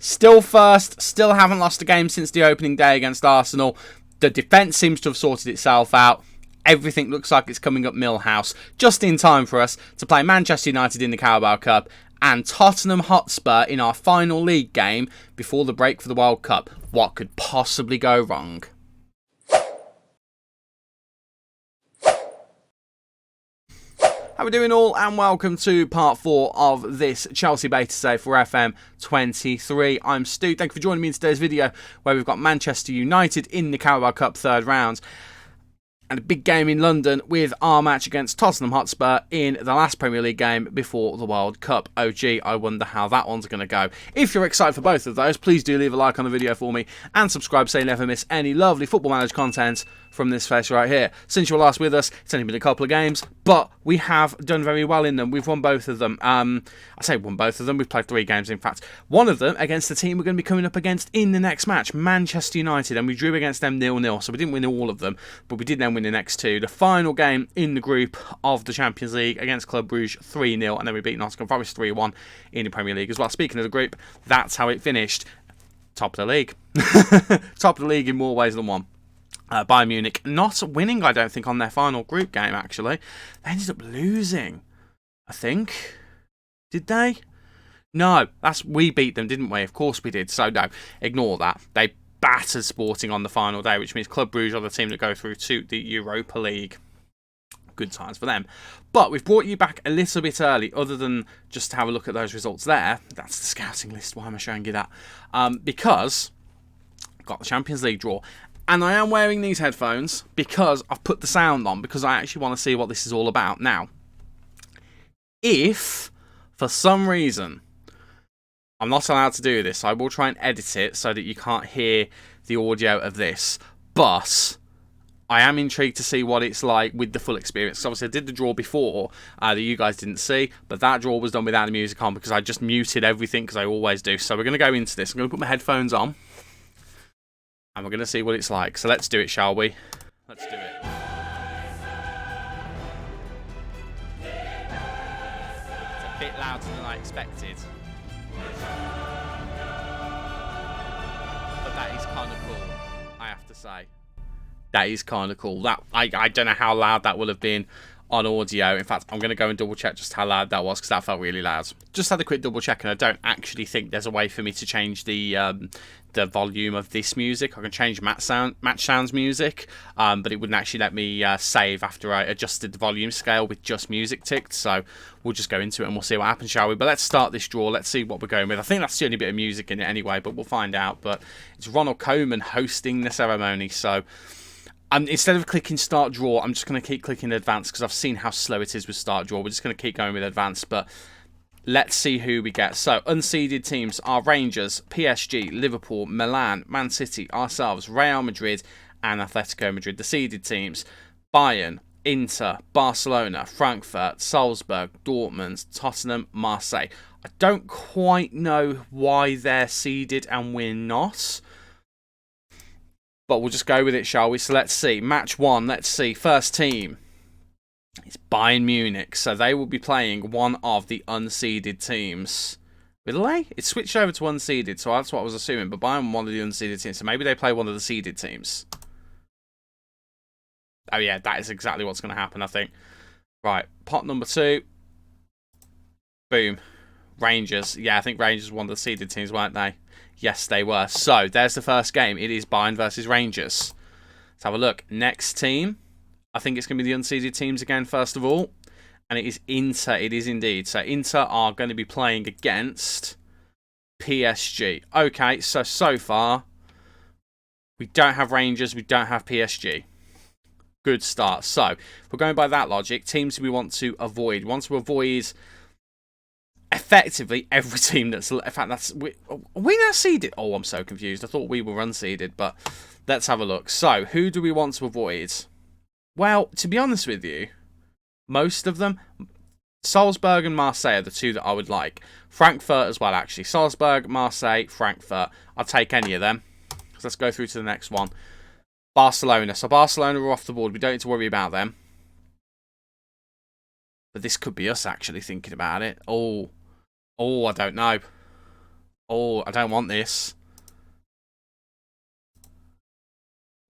Still first, still haven't lost a game since the opening day against Arsenal. The defence seems to have sorted itself out. Everything looks like it's coming up Millhouse, just in time for us to play Manchester United in the Carabao Cup and Tottenham Hotspur in our final league game before the break for the World Cup. What could possibly go wrong? How are we doing all, and welcome to part 4 of this Chelsea beta save for FM23. I'm Stu, thank you for joining me in today's video where we've got Manchester United in the Carabao Cup third round and a big game in London with our match against Tottenham Hotspur in the last Premier League game before the World Cup. Oh gee, I wonder how that one's going to go. If you're excited for both of those, please do leave a like on the video for me and subscribe so you never miss any lovely Football Manager content from this face right here. Since you were last with us, it's only been a couple of games, but we have done very well in them. We've won both of them. I say won both of them. We've played 3 games, in fact. One of them against the team we're going to be coming up against in the next match, Manchester United, and we drew against them 0-0, so we didn't win all of them, but we did then win the next 2. The final game in the group of the Champions League against Club Brugge 3-0, and then we beat Nottingham Forest 3-1 in the Premier League as well. Speaking of the group, that's how it finished. Top of the league. Top of the league in more ways than one. Bayern Munich not winning, I don't think, on their final group game, actually. They ended up losing, I think. Did they? No, we beat them, didn't we? Of course we did. So, no, ignore that. They battered Sporting on the final day, which means Club Brugge are the team that go through to the Europa League. Good times for them. But we've brought you back a little bit early, other than just to have a look at those results there. That's the scouting list. Why am I showing you that? Because I've got the Champions League draw. And I am wearing these headphones because I've put the sound on, because I actually want to see what this is all about. Now, if for some reason I'm not allowed to do this, I will try and edit it so that you can't hear the audio of this. But I am intrigued to see what it's like with the full experience. So obviously I did the draw before that you guys didn't see, but that draw was done without the music on because I just muted everything, because I always do. So we're going to go into this. I'm going to put my headphones on. And we're going to see what it's like. So let's do it, shall we? Let's do it. It's a bit louder than I expected. But that is kind of cool, I have to say. That is kind of cool. I don't know how loud that would have been on audio. In fact, I'm going to go and double check just how loud that was, because that felt really loud. Just had a quick double check, and I don't actually think there's a way for me to change the volume of this music. I can change match sounds music, but it wouldn't actually let me save after I adjusted the volume scale with just music ticked. So we'll just go into it and we'll see what happens, shall we? But let's start this draw. Let's see what we're going with. I think that's the only bit of music in it anyway, but we'll find out. But it's Ronald Koeman hosting the ceremony, so instead of clicking start draw, I'm just going to keep clicking advance, because I've seen how slow it is with start draw. We're just going to keep going with advance, but let's see who we get. So, unseeded teams are Rangers, PSG, Liverpool, Milan, Man City, ourselves, Real Madrid, and Atletico Madrid. The seeded teams: Bayern, Inter, Barcelona, Frankfurt, Salzburg, Dortmund, Tottenham, Marseille. I don't quite know why they're seeded and we're not, but we'll just go with it, shall we? So let's see. Match 1, let's see. First team. It's Bayern Munich, so they will be playing one of the unseeded teams. Will they? It switched over to unseeded, so that's what I was assuming. But Bayern one of the unseeded teams, so maybe they play one of the seeded teams. Oh yeah, that is exactly what's going to happen, I think. Right, pot number 2. Boom. Rangers. Yeah, I think Rangers were one of the seeded teams, weren't they? Yes, they were. So, there's the first game. It is Bayern versus Rangers. Let's have a look. Next team. I think it's going to be the unseeded teams again, first of all. And it is Inter. It is indeed. So, Inter are going to be playing against PSG. Okay, so far, we don't have Rangers. We don't have PSG. Good start. So, if we're going by that logic, teams we want to avoid. We want to avoid effectively every team that's... In fact, are we now seeded? Oh, I'm so confused. I thought we were unseeded, but let's have a look. So, who do we want to avoid? Well, to be honest with you, most of them, Salzburg and Marseille are the two that I would like. Frankfurt as well, actually. Salzburg, Marseille, Frankfurt. I'll take any of them. So let's go through to the next one. Barcelona. So Barcelona are off the board. We don't need to worry about them. But this could be us actually thinking about it. Oh, I don't know. Oh, I don't want this.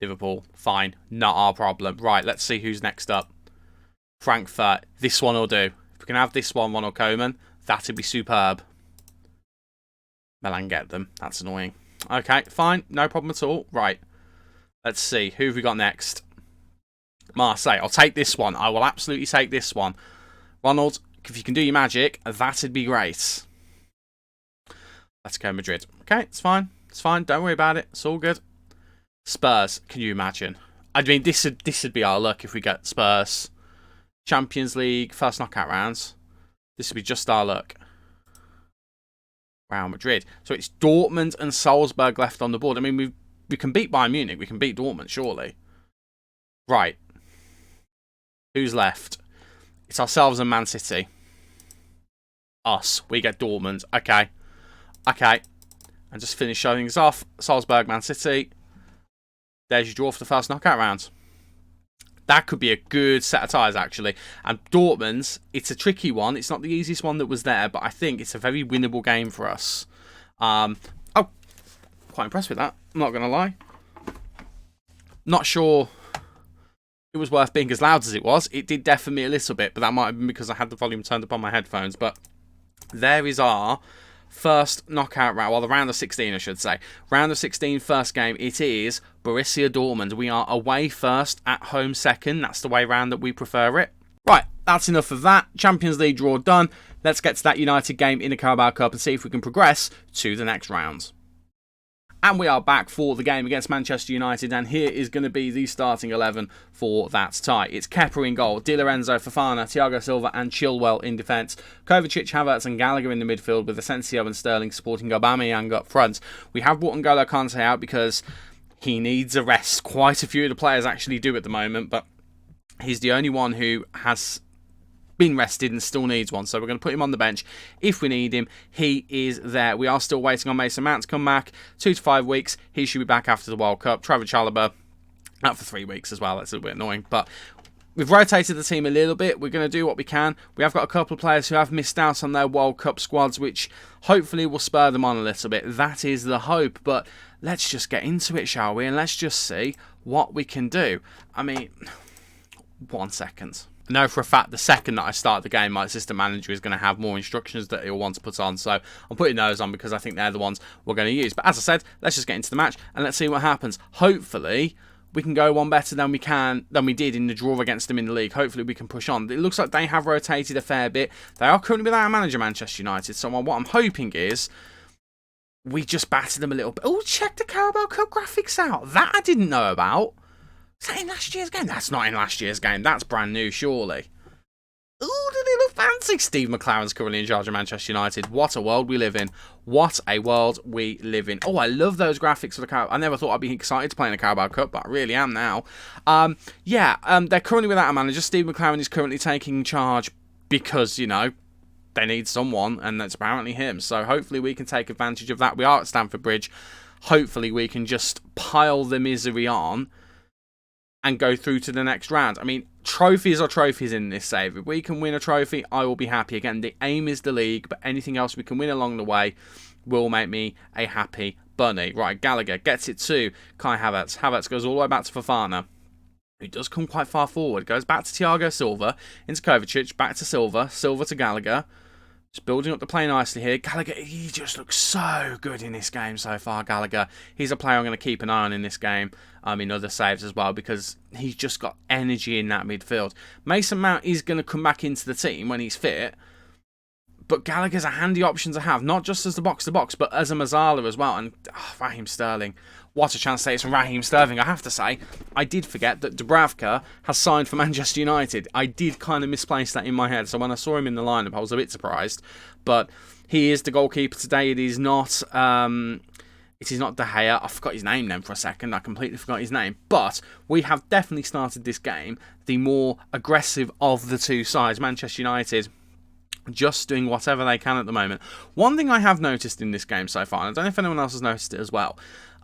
Liverpool, fine. Not our problem. Right, let's see who's next up. Frankfurt. This one will do. If we can have this one, Ronald Koeman, that'd be superb. Milan get them. That's annoying. Okay, fine. No problem at all. Right. Let's see. Who have we got next? Marseille. I'll take this one. I will absolutely take this one. Ronald, if you can do your magic, that'd be great. Let's go Madrid. Okay, it's fine. It's fine. Don't worry about it. It's all good. Spurs. Can you imagine? I mean, this would be our luck if we get Spurs. Champions League, first knockout rounds. This would be just our luck. Real Madrid. So it's Dortmund and Salzburg left on the board. I mean, we can beat Bayern Munich. We can beat Dortmund, surely. Right. Who's left? It's ourselves and Man City. Us. We get Dortmund. Okay. Okay. And just finish showing us off. Salzburg, Man City. There's your draw for the first knockout round. That could be a good set of ties, actually. And Dortmund's, it's a tricky one. It's not the easiest one that was there, but I think it's a very winnable game for us. Oh, quite impressed with that. I'm not going to lie. Not sure it was worth being as loud as it was. It did deafen me a little bit, but that might have been because I had the volume turned up on my headphones. But there is our first knockout round, well, the round of 16, I should say. Round of 16, first game, it is Borussia Dortmund. We are away first, at home second. That's the way round that we prefer it. Right, that's enough of that. Champions League draw done. Let's get to that United game in the Carabao Cup and see if we can progress to the next round. And we are back for the game against Manchester United, and here is going to be the starting 11 for that tie. It's Kepa in goal, Di Lorenzo, Fofana, Thiago Silva and Chilwell in defence, Kovacic, Havertz and Gallagher in the midfield with Asensio and Sterling supporting Aubameyang up front. We have brought N'Golo Kante out because he needs a rest. Quite a few of the players actually do at the moment, but he's the only one who has been rested and still needs one, so we're going to put him on the bench if we need him. He is there. We are still waiting on Mason Mount to come back. 2 to 5 weeks. He should be back after the World Cup. Trevor Chalobah out for 3 weeks as well. That's a little bit annoying, but we've rotated the team a little bit. We're going to do what we can. We have got a couple of players who have missed out on their World Cup squads, which hopefully will spur them on a little bit. That is the hope, but let's just get into it, shall we? And let's just see what we can do. I mean, 1 second. I know for a fact the second that I start the game, my assistant manager is going to have more instructions that he'll want to put on. So I'm putting those on because I think they're the ones we're going to use. But as I said, let's just get into the match and let's see what happens. Hopefully, we can go one better than we did in the draw against them in the league. Hopefully, we can push on. It looks like they have rotated a fair bit. They are currently without a manager, Manchester United. So what I'm hoping is we just batter them a little bit. Oh, check the Carabao Cup graphics out. That I didn't know about. Is that in last year's game? That's not in last year's game. That's brand new, surely. Ooh, did it look fancy? Steve McLaren's currently in charge of Manchester United. What a world we live in. What a world we live in. Oh, I love those graphics for the Carabao. I never thought I'd be excited to play in the Carabao Cup, but I really am now. They're currently without a manager. Steve McLaren is currently taking charge because, you know, they need someone, and that's apparently him. So hopefully we can take advantage of that. We are at Stamford Bridge. Hopefully we can just pile the misery on and go through to the next round. I mean, trophies are trophies in this save. If we can win a trophy, I will be happy. Again, the aim is the league, but anything else we can win along the way will make me a happy bunny. Right, Gallagher gets it to Kai Havertz. Havertz goes all the way back to Fofana, who does come quite far forward. Goes back to Thiago Silva, into Kovacic, back to Silva, Silva to Gallagher. Just building up the play nicely here. Gallagher, he just looks so good in this game so far, Gallagher. He's a player I'm going to keep an eye on in this game. In other saves as well, because he's just got energy in that midfield. Mason Mount is going to come back into the team when he's fit. But Gallagher's a handy option to have, not just as the box-to-box, but as a Mazzala as well. And Raheem Sterling. What a chance to take from Raheem Sterling, I have to say. I did forget that Dubravka has signed for Manchester United. I did kind of misplace that in my head. So when I saw him in the lineup, I was a bit surprised. But he is the goalkeeper today. It is not De Gea. I forgot his name then for a second. I completely forgot his name. But we have definitely started this game the more aggressive of the two sides. Manchester United just doing whatever they can at the moment. One thing I have noticed in this game so far, and I don't know if anyone else has noticed it as well,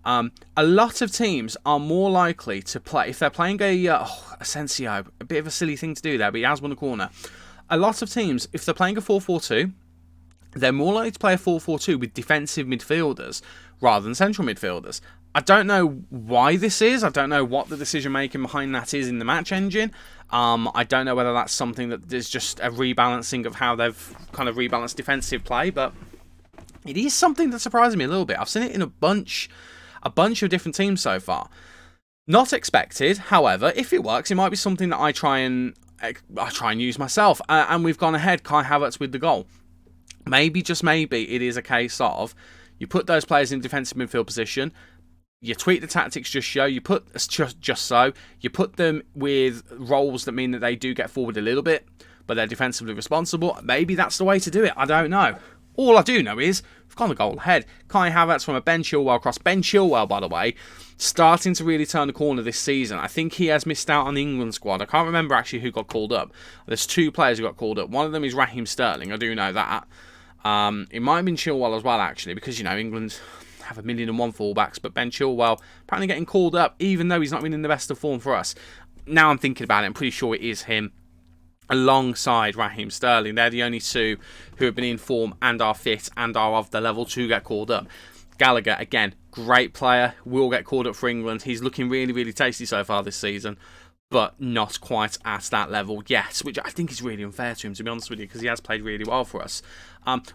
a lot of teams are more likely to play, if they're playing Asensio, a bit of a silly thing to do there, but he has won a corner. A lot of teams, if they're playing a 4-4-2, they're more likely to play a 4-4-2 with defensive midfielders rather than central midfielders. I don't know why this is. I don't know what the decision making behind that is in the match engine. I don't know whether that's something that is just a rebalancing of how they've kind of rebalanced defensive play, but it is something that surprises me a little bit. I've seen it in a bunch of different teams so far. Not expected, however, if it works, it might be something that I try and use myself. And we've gone ahead, Kai Havertz with the goal. Maybe, just maybe, it is a case of you put those players in defensive midfield position, you tweak the tactics just so, you put you put them with roles that mean that they do get forward a little bit, but they're defensively responsible. Maybe that's the way to do it. I don't know. All I do know is we've gone a goal ahead. Kai Havertz from a Ben Chilwell cross. Ben Chilwell, by the way, starting to really turn the corner this season. I think he has missed out on the England squad. I can't remember actually who got called up. There's 2 players who got called up. One of them is Raheem Sterling. I do know that. It might have been Chilwell as well, actually, because, you know, England have 1,001 fullbacks, but Ben Chilwell apparently getting called up, even though he's not been in the best of form for us. Now I'm thinking about it, I'm pretty sure it is him, alongside Raheem Sterling. They're the only 2 who have been in form and are fit and are of the level to get called up. Gallagher, again, great player, will get called up for England. He's looking really, really tasty so far this season, but not quite at that level yet, which I think is really unfair to him, to be honest with you, because he has played really well for us.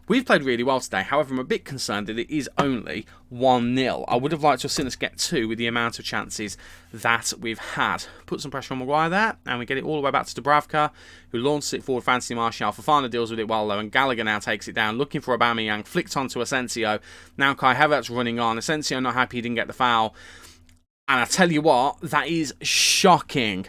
We've played really well today. However, I'm a bit concerned that it is only 1-0. I would have liked to have seen us get 2 with the amount of chances that we've had. Put some pressure on Maguire there, and we get it all the way back to Dubravka, who launches it forward for Anthony Martial. Fofana deals with it well, though, and Gallagher now takes it down, looking for Aubameyang, flicked onto Asensio. Now Kai Havertz running on. Asensio not happy he didn't get the foul. And I tell you what, that is shocking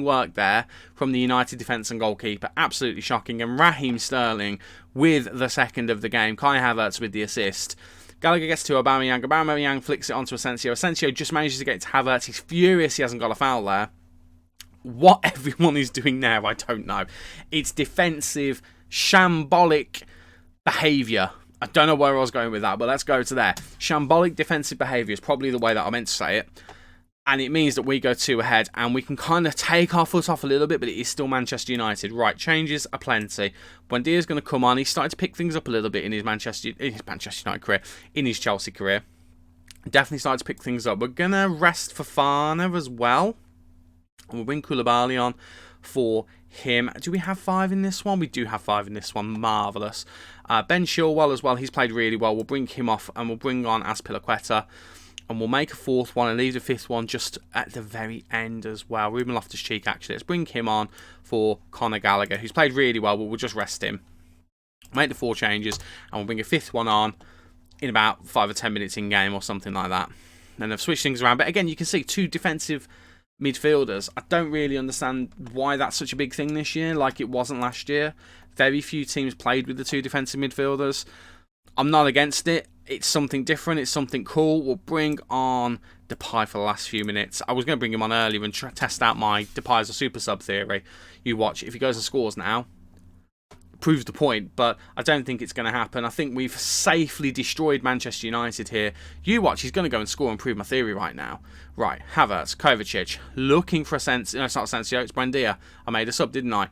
work there from the United defence and goalkeeper. Absolutely shocking. And Raheem Sterling with the second of the game. Kai Havertz with the assist. Gallagher gets to Aubameyang. Aubameyang flicks it onto Asensio. Asensio just manages to get to Havertz. He's furious he hasn't got a foul there. What everyone is doing now, I don't know. It's defensive, shambolic behaviour. I don't know where I was going with that, but let's go to there. Shambolic defensive behaviour is probably the way that I meant to say it. And it means that we go 2 ahead and we can kind of take our foot off a little bit, but it is still Manchester United. Right, changes are plenty. Buendia's going to come on. He's starting to pick things up a little bit in his Manchester United career, in his Chelsea career. Definitely started to pick things up. We're going to rest Fofana as well. And we'll bring Koulibaly on for him. Do we have 5 in this one? We do have 5 in this one. Marvellous. Ben Chilwell as well. He's played really well. We'll bring him off and we'll bring on Azpilicueta. And we'll make a 4th one and leave the 5th one just at the very end as well. Ruben Loftus-Cheek, actually. Let's bring him on for Conor Gallagher, who's played really well, but we'll just rest him. Make the 4 changes and we'll bring a 5th one on in about 5 or 10 minutes in game or something like that. And they've switched things around. But again, you can see 2 defensive midfielders. I don't really understand why that's such a big thing this year, like it wasn't last year. Very few teams played with the 2 defensive midfielders. I'm not against it. It's something different. It's something cool. We'll bring on Depay for the last few minutes. I was going to bring him on earlier and test out my Depay as a super sub theory. You watch. If he goes and scores now, proves the point, but I don't think it's going to happen. I think we've safely destroyed Manchester United here. You watch. He's going to go and score and prove my theory right now. Right, Havertz, Kovacic, looking for Asensio. No, it's not Asensio. It's Buendia. I made a sub, didn't I?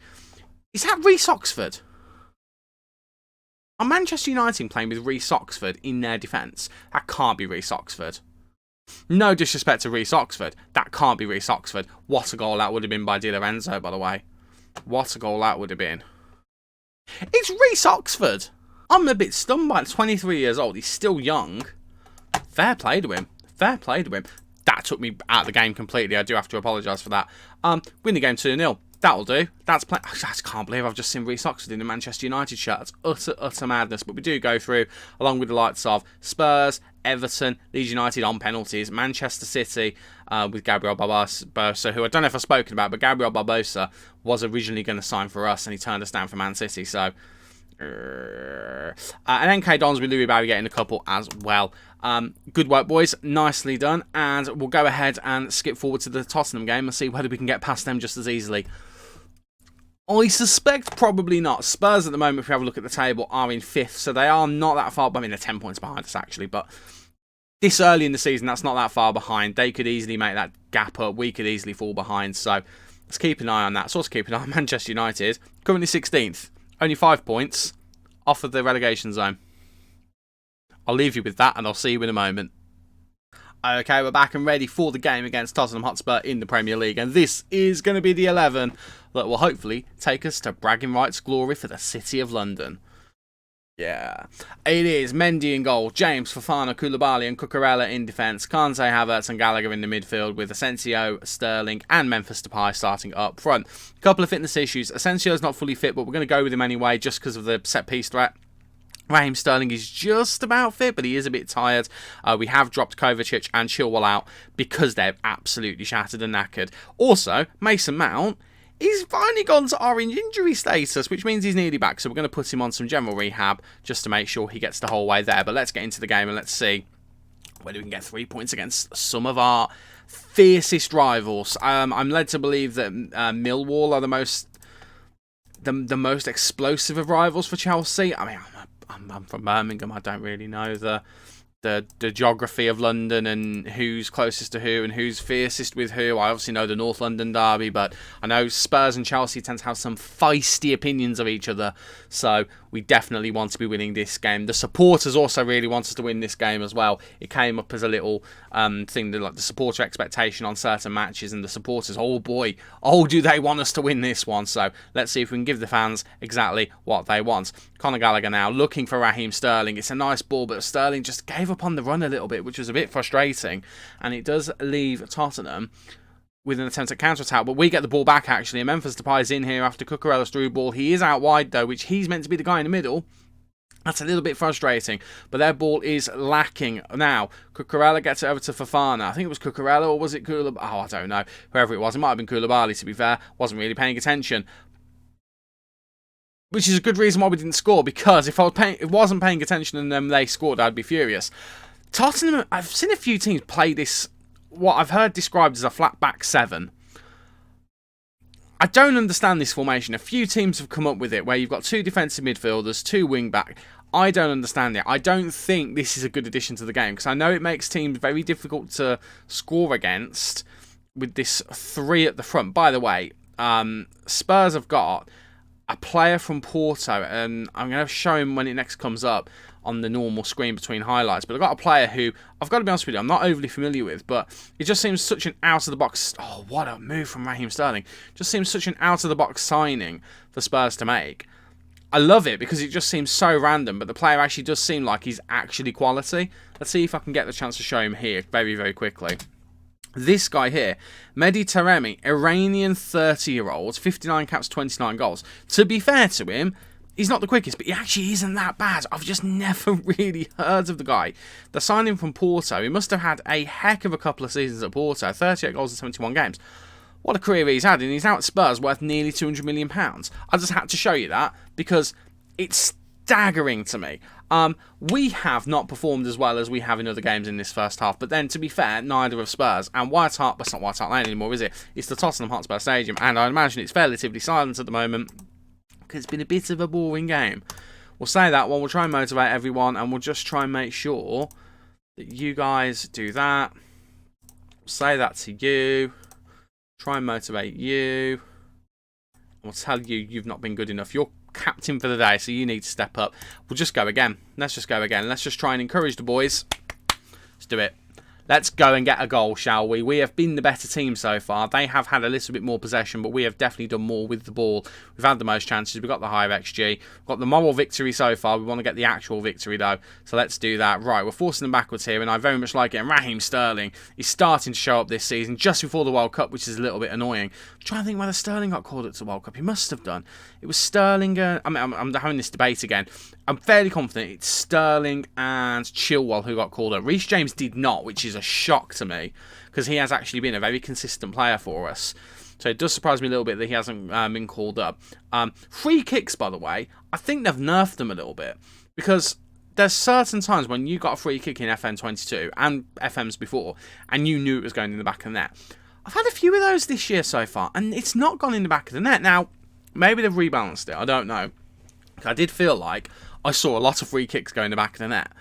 Is that Reece Oxford? Are Manchester United playing with Reece Oxford in their defence? That can't be Reece Oxford. No disrespect to Reece Oxford. That can't be Reece Oxford. What a goal that would have been by Di Lorenzo, by the way. What a goal that would have been. It's Reece Oxford. I'm a bit stunned by it. 23 years old. He's still young. Fair play to him. Fair play to him. That took me out of the game completely. I do have to apologise for that. Win the game 2-0. That'll do. I just can't believe I've just seen Reece Oxford in the Manchester United shirt. That's utter madness. But we do go through, along with the likes of Spurs, Everton, Leeds United on penalties, Manchester City with Gabriel Barbosa, who I don't know if I've spoken about, but Gabriel Barbosa was originally going to sign for us and he turned us down for Man City. So, and NK Dons with Louis Barry getting a couple as well. Good work, boys. Nicely done. And we'll go ahead and skip forward to the Tottenham game and see whether we can get past them just as easily. I suspect probably not. Spurs at the moment, if we have a look at the table, are in 5th, so they are not that far. I mean, they're 10 points behind us, actually, but this early in the season, that's not that far behind. They could easily make that gap up. We could easily fall behind, so let's keep an eye on that. So let's keep an eye on Manchester United. Currently 16th. Only 5 points. off of the relegation zone. I'll leave you with that, and I'll see you in a moment. Okay, we're back and ready for the game against Tottenham Hotspur in the Premier League, and this is going to be the 11 that will hopefully take us to bragging rights glory for the City of London. Yeah, it is Mendy in goal, James, Fofana, Koulibaly and Cucurella in defence, Kante, Havertz and Gallagher in the midfield, with Asensio, Sterling and Memphis Depay starting up front. A couple of fitness issues. Asensio's not fully fit, but we're going to go with him anyway just because of the set-piece threat. Raheem Sterling is just about fit, but he is a bit tired. We have dropped Kovacic and Chilwell out because they're absolutely shattered and knackered. Also, Mason Mount, he's finally gone to orange injury status, which means he's nearly back. So we're going to put him on some general rehab just to make sure he gets the whole way there. But let's get into the game and let's see whether we can get 3 points against some of our fiercest rivals. I'm led to believe that Millwall are the most explosive of rivals for Chelsea. I mean, I'm from Birmingham. I don't really know the geography of London and who's closest to who and who's fiercest with who. I obviously know the North London derby, but I know Spurs and Chelsea tend to have some feisty opinions of each other, so we definitely want to be winning this game. The supporters also really want us to win this game as well. It came up as a little thing, like the supporter expectation on certain matches, and the supporters, oh boy, oh do they want us to win this one. So let's see if we can give the fans exactly what they want. Conor Gallagher now looking for Raheem Sterling. It's a nice ball, but Sterling just gave up on the run a little bit, which was a bit frustrating, and it does leave Tottenham with an attempt at counter-attack, but we get the ball back actually, and Memphis Depay is in here after Cucurella's through ball. He is out wide though, which he's meant to be the guy in the middle. That's a little bit frustrating, but their ball is lacking. Now, Cucurella gets it over to Fofana. I think it was Cucurella, or was it Koulibaly? Oh, I don't know. Whoever it was, it might have been Koulibaly, to be fair. Wasn't really paying attention. Which is a good reason why we didn't score, because if I wasn't paying attention and then they scored, I'd be furious. Tottenham, I've seen a few teams play this, what I've heard described as a flat back 7. I don't understand this formation. A few teams have come up with it where you've got 2 defensive midfielders, 2 wing back. I don't understand it. I don't think this is a good addition to the game, because I know it makes teams very difficult to score against with this 3 at the front. By the way, Spurs have got a player from Porto, and I'm going to show him when it next comes up on the normal screen between highlights, but I've got a player who, I've got to be honest with you, I'm not overly familiar with, but it just seems such an out-of-the-box, oh, what a move from Raheem Sterling, just seems such an out-of-the-box signing for Spurs to make. I love it because it just seems so random, but the player actually does seem like he's actually quality. Let's see if I can get the chance to show him here very, very quickly. This guy here, Mehdi Taremi, Iranian 30-year-old, 59 caps, 29 goals. To be fair to him, he's not the quickest, but he actually isn't that bad. I've just never really heard of the guy. The signing from Porto, he must have had a heck of a couple of seasons at Porto, 38 goals in 71 games. What a career he's had, and he's out at Spurs worth nearly £200 million. I just had to show you that because it's staggering to me. We have not performed as well as we have in other games in this first half, but then to be fair, neither have Spurs. And White Hart, but it's not White Hart Lane anymore, is it? It's the Tottenham Hotspur Stadium, and I imagine it's relatively silent at the moment because it's been a bit of a boring game. We'll say that one. We'll try and motivate everyone, and we'll just try and make sure that you guys do that. We'll say that to you. Try and motivate you. We'll tell you you've not been good enough. You're captain for the day, so you need to step up. We'll just go again. Let's just go again. Let's just try and encourage the boys. Let's do it. Let's go and get a goal, shall we? We have been the better team so far. They have had a little bit more possession, but we have definitely done more with the ball. We've had the most chances. We've got the higher XG. We've got the moral victory so far. We want to get the actual victory, though. So let's do that. Right, we're forcing them backwards here, and I very much like it. And Raheem Sterling is starting to show up this season just before the World Cup, which is a little bit annoying. I'm trying to think whether Sterling got called up to the World Cup. He must have done. It was Sterling. I'm having this debate again. I'm fairly confident it's Sterling and Chilwell who got called up. Reece James did not, which is a shock to me because he has actually been a very consistent player for us. So it does surprise me a little bit that he hasn't been called up. Free kicks, by the way, I think they've nerfed them a little bit because there's certain times when you got a free kick in FM22 and FMs before and you knew it was going in the back of the net. I've had a few of those this year so far and it's not gone in the back of the net. Now, maybe they've rebalanced it. I don't know. I did feel like I saw a lot of free kicks go in the back of the net.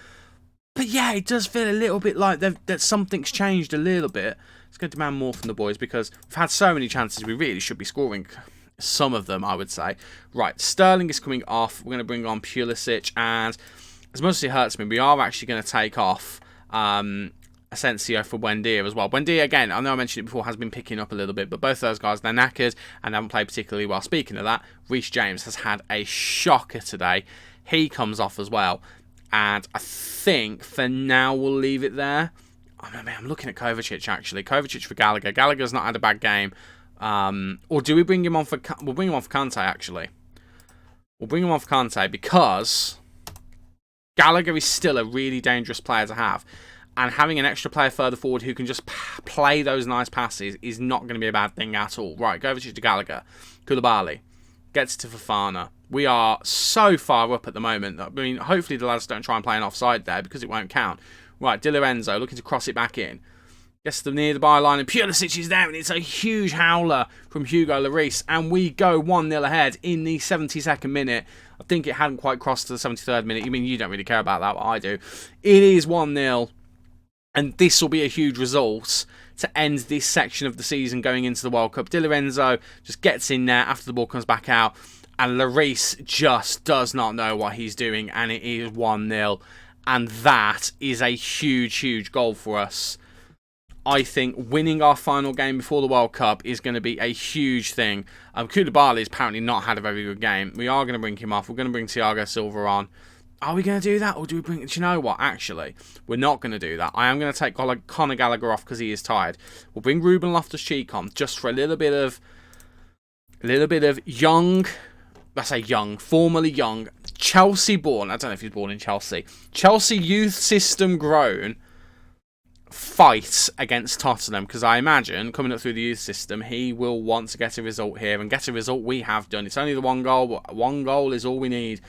But yeah, it does feel a little bit like that something's changed a little bit. It's going to demand more from the boys because we've had so many chances we really should be scoring. Some of them, I would say. Right, Sterling is coming off. We're going to bring on Pulisic, and as much as it hurts me, we are actually going to take off Asensio for Buendia as well. Buendia, again, I know I mentioned it before, has been picking up a little bit, but both those guys, they're knackered and haven't played particularly well. Speaking of that, Reece James has had a shocker today. He comes off as well, and I think for now we'll leave it there. I mean, I'm looking at Kovacic, actually. Kovacic for Gallagher. Gallagher's not had a bad game. Or do we bring him on for... We'll bring him on for Kante, actually. We'll bring him on for Kante because Gallagher is still a really dangerous player to have. And having an extra player further forward who can just play those nice passes is not going to be a bad thing at all. Right, Kovacic to Gallagher. Koulibaly gets to Fofana. We are so far up at the moment. I mean, hopefully the lads don't try and play an offside there because it won't count. Right, Di Lorenzo looking to cross it back in. Gets to near the byline, and Pulisic is there, and it's a huge howler from Hugo Lloris, and we go 1-0 ahead in the 72nd minute. I think it hadn't quite crossed to the 73rd minute. You mean you don't really care about that, but I do. It is 1-0, and this will be a huge result to end this section of the season going into the World Cup. Di Lorenzo just gets in there after the ball comes back out, and Lloris just does not know what he's doing, and it is 1-0, and that is a huge, huge goal for us. I think winning our final game before the World Cup is going to be a huge thing. Koulibaly has apparently not had a very good game. We are going to bring him off. We're going to bring Thiago Silva on. Are we going to do that, or do we bring... Do you know what? Actually, we're not going to do that. I am going to take Conor Gallagher off because he is tired. We'll bring Ruben Loftus-Cheek on just for a little bit of young... I say young, formerly young, Chelsea-born. I don't know if he's born in Chelsea. Chelsea youth system grown... fight against Tottenham, because I imagine coming up through the youth system he will want to get a result here, and get a result we have done. It's only the one goal, but one goal is all we need.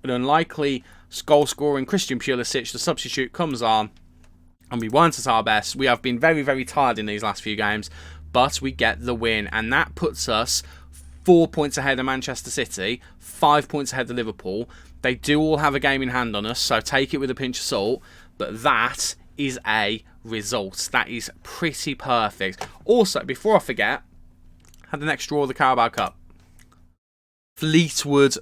An unlikely goal scoring Christian Pulisic, the substitute, comes on, and we weren't at our best. We have been very, very tired in these last few games, but we get the win, and that puts us 4 points ahead of Manchester City, 5 points ahead of Liverpool. They do all have a game in hand on us, so take it with a pinch of salt, but that is a result. That is pretty perfect. Also, before I forget, had the next draw of the Carabao Cup. Fleetwood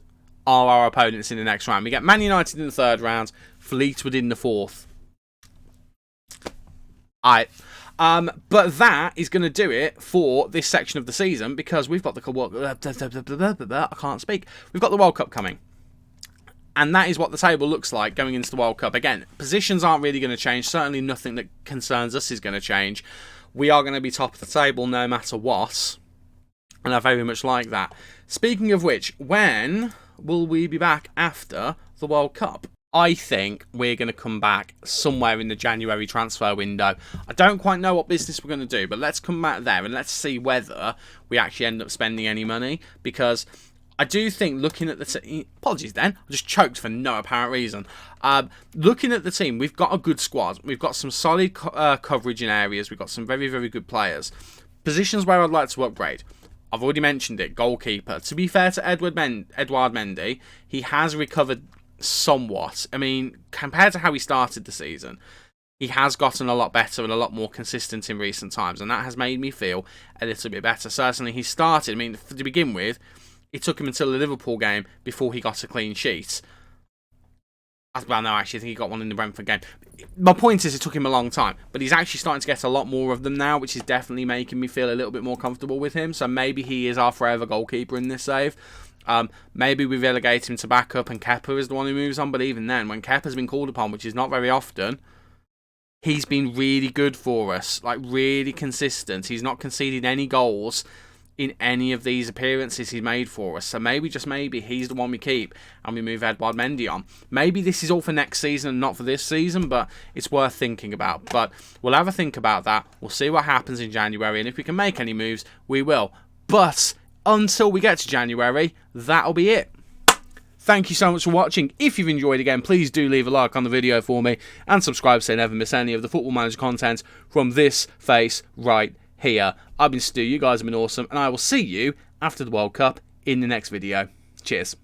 are our opponents in the next round. We get Man United in the third round, Fleetwood in the fourth. But that is going to do it for this section of the season, because we've got the I can't speak. We've got the World Cup coming. And that is what the table looks like going into the World Cup. Again, positions aren't really going to change. Certainly nothing that concerns us is going to change. We are going to be top of the table no matter what. And I very much like that. Speaking of which, when will we be back after the World Cup? I think we're going to come back somewhere in the January transfer window. I don't quite know what business we're going to do, but let's come back there and let's see whether we actually end up spending any money. Because I do think, looking at the team... Apologies then, I just choked for no apparent reason. Looking at the team, we've got a good squad. We've got some solid coverage in areas. We've got some very, very good players. Positions where I'd like to upgrade. I've already mentioned it, goalkeeper. To be fair to Edouard Mendy, he has recovered somewhat. I mean, compared to how he started the season, he has gotten a lot better and a lot more consistent in recent times. And that has made me feel a little bit better. Certainly, he started, I mean, to begin with, it took him until the Liverpool game before he got a clean sheet. Well, no, actually, I think he got one in the Brentford game. My point is, it took him a long time. But he's actually starting to get a lot more of them now, which is definitely making me feel a little bit more comfortable with him. So maybe he is our forever goalkeeper in this save. Maybe we relegate him to backup and Kepa is the one who moves on. But even then, when Kepa's been called upon, which is not very often, he's been really good for us. Like, really consistent. He's not conceded any goals in any of these appearances he's made for us. So maybe, just maybe, he's the one we keep and we move Edouard Mendy on. Maybe this is all for next season and not for this season, but it's worth thinking about. But we'll have a think about that. We'll see what happens in January, and if we can make any moves, we will. But until we get to January, that'll be it. Thank you so much for watching. If you've enjoyed again, please do leave a like on the video for me and subscribe so you never miss any of the Football Manager content from this face right here. I've been Stu, you guys have been awesome, and I will see you after the World Cup in the next video. Cheers.